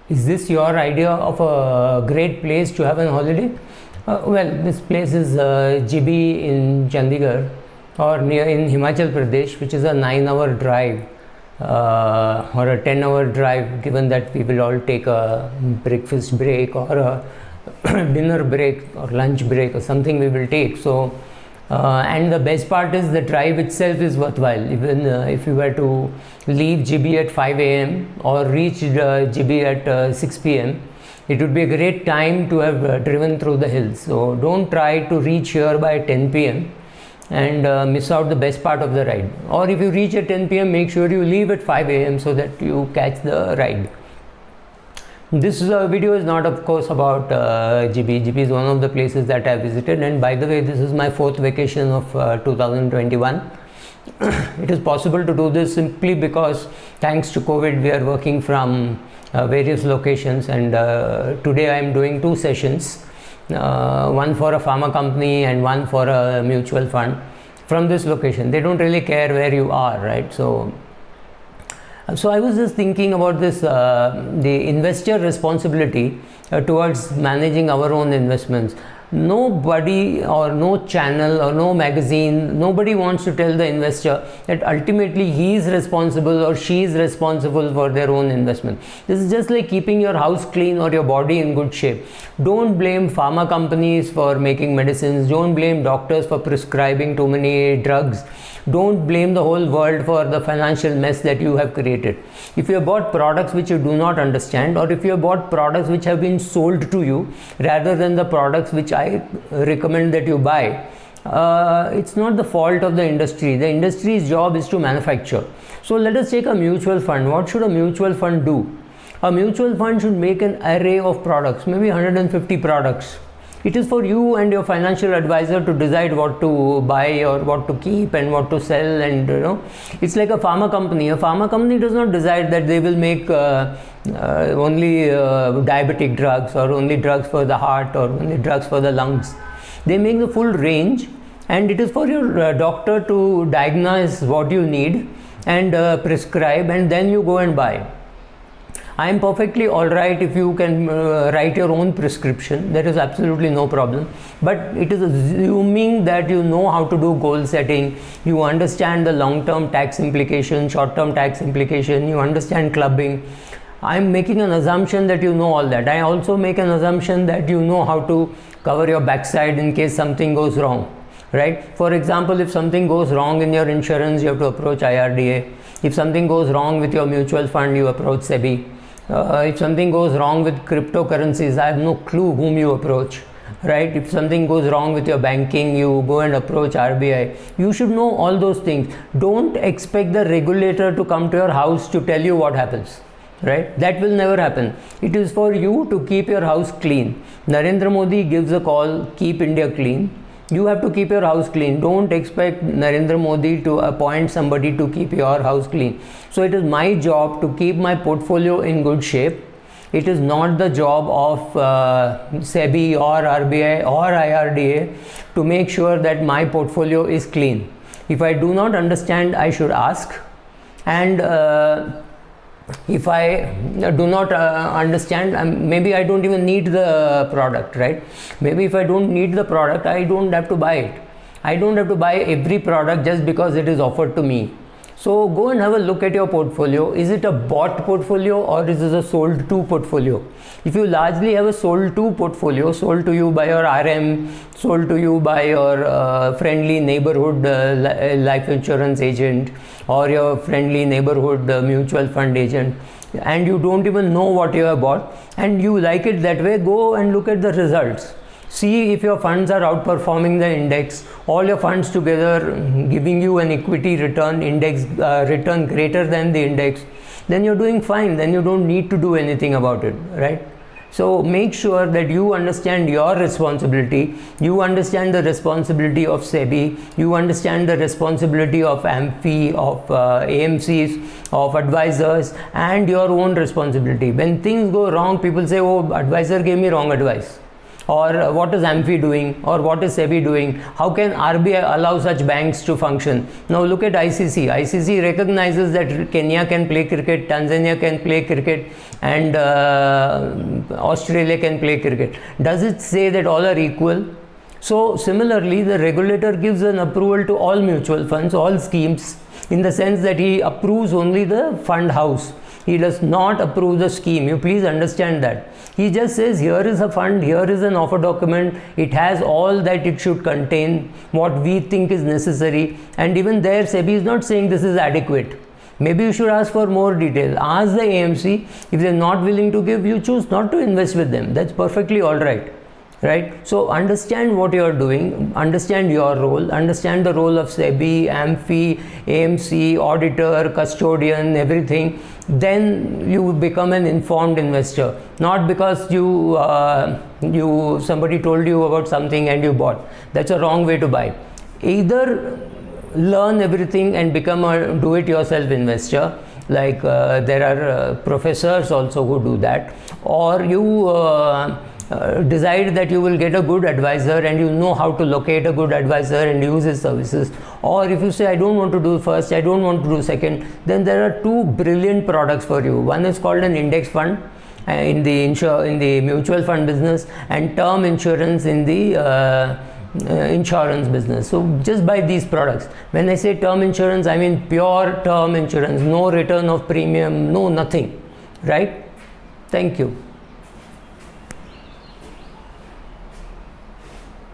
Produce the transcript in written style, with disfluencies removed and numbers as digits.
Is this your idea of a great place to have a holiday? Well, this place is Jibi in Chandigarh, or near in Himachal Pradesh, which is a 9-hour drive or a 10-hour drive, given that we will all take a breakfast break or a dinner break or lunch break or something we will take. So and the best part is the drive itself is worthwhile. Even if you were to leave Jibi at 5 a.m. or reach Jibi at 6 p.m., it would be a great time to have driven through the hills. So don't try to reach here by 10 p.m. and miss out the best part of the ride. Or if you reach at 10 p.m., make sure you leave at 5 a.m. so that you catch the ride. This video is not, of course, about Jibi. Jibi is one of the places that I visited, and by the way, this is my 4th vacation of 2021. It is possible to do this simply because thanks to COVID we are working from various locations, and today I am doing 2 sessions, one for a pharma company and one for a mutual fund from this location. They don't really care where you are, right? So I was just thinking about this, the investor responsibility towards managing our own investments. Nobody or no channel or no magazine, nobody wants to tell the investor that ultimately he is responsible or she is responsible for their own investment. This is just like keeping your house clean or your body in good shape. Don't blame pharma companies for making medicines. Don't blame doctors for prescribing too many drugs. Don't blame the whole world for the financial mess that you have created. If you have bought products which you do not understand, or if you have bought products which have been sold to you rather than the products which I recommend that you buy, it's not the fault of the industry. The industry's job is to manufacture. So let us take a mutual fund. What should a mutual fund do? A mutual fund should make an array of products, maybe 150 products. It is for you and your financial advisor to decide what to buy or what to keep and what to sell. And it's like a pharma company. A pharma company does not decide that they will make only diabetic drugs or only drugs for the heart or only drugs for the lungs. They make the full range, and it is for your doctor to diagnose what you need and prescribe, and then you go and buy. I am perfectly alright if you can write your own prescription. There is absolutely no problem. But it is assuming that you know how to do goal setting, you understand the long-term tax implication, short-term tax implication, you understand clubbing. I am making an assumption that you know all that. I also make an assumption that you know how to cover your backside in case something goes wrong. Right? For example, if something goes wrong in your insurance, you have to approach IRDA. If something goes wrong with your mutual fund, you approach SEBI. If something goes wrong with cryptocurrencies, I have no clue whom you approach, right? If something goes wrong with your banking, you go and approach RBI. You should know all those things. Don't expect the regulator to come to your house to tell you what happens, right? That will never happen. It is for you to keep your house clean. Narendra Modi gives a call, keep India clean. You have to keep your house clean. Don't expect Narendra Modi to appoint somebody to keep your house clean. So it is my job to keep my portfolio in good shape. It is not the job of SEBI or RBI or IRDA to make sure that my portfolio is clean. If I do not understand, I should ask. And if I do not understand, maybe I don't even need the product, right? Maybe if I don't need the product, I don't have to buy it. I don't have to buy every product just because it is offered to me. So go and have a look at your portfolio. Is it a bought portfolio or is it a sold to portfolio? If you largely have a sold to portfolio, sold to you by your RM, sold to you by your friendly neighborhood life insurance agent or your friendly neighborhood mutual fund agent, and you don't even know what you have bought and you like it that way, go and look at the results. See if your funds are outperforming the index, all your funds together giving you an equity return index return greater than the index, then you're doing fine. Then you don't need to do anything about it, right? So make sure that you understand your responsibility, you understand the responsibility of SEBI, you understand the responsibility of AMFI, of AMCs, of advisors, and your own responsibility. When things go wrong, people say, oh, advisor gave me wrong advice. or what is AMFI doing, or what is SEBI doing? How can RBI allow such banks to function? Now look at ICC. ICC recognizes that Kenya can play cricket, Tanzania can play cricket, and Australia can play cricket. Does it say that all are equal? So similarly, the regulator gives an approval to all mutual funds, all schemes, in the sense that he approves only the fund house. He does not approve the scheme. You please understand that. He just says, here is a fund, here is an offer document, it has all that it should contain, what we think is necessary, and even there SEBI is not saying this is adequate. Maybe you should ask for more detail. Ask the AMC. If they are not willing to give, you choose not to invest with them. That's perfectly all right. Right? So understand what you are doing, understand your role, understand the role of SEBI, AMFI, AMC, auditor, custodian, everything. Then you become an informed investor, not because somebody told you about something and you bought. That's a wrong way to buy. Either learn everything and become a do-it-yourself investor, like there are professors also who do that, or you decide that you will get a good advisor and you know how to locate a good advisor and use his services. Or if you say, I don't want to do first, I don't want to do second, then there are two brilliant products for you. One is called an index fund in the mutual fund business, and term insurance in the insurance business. So just buy these products. When I say term insurance, I mean pure term insurance, no return of premium, no nothing, right? Thank you.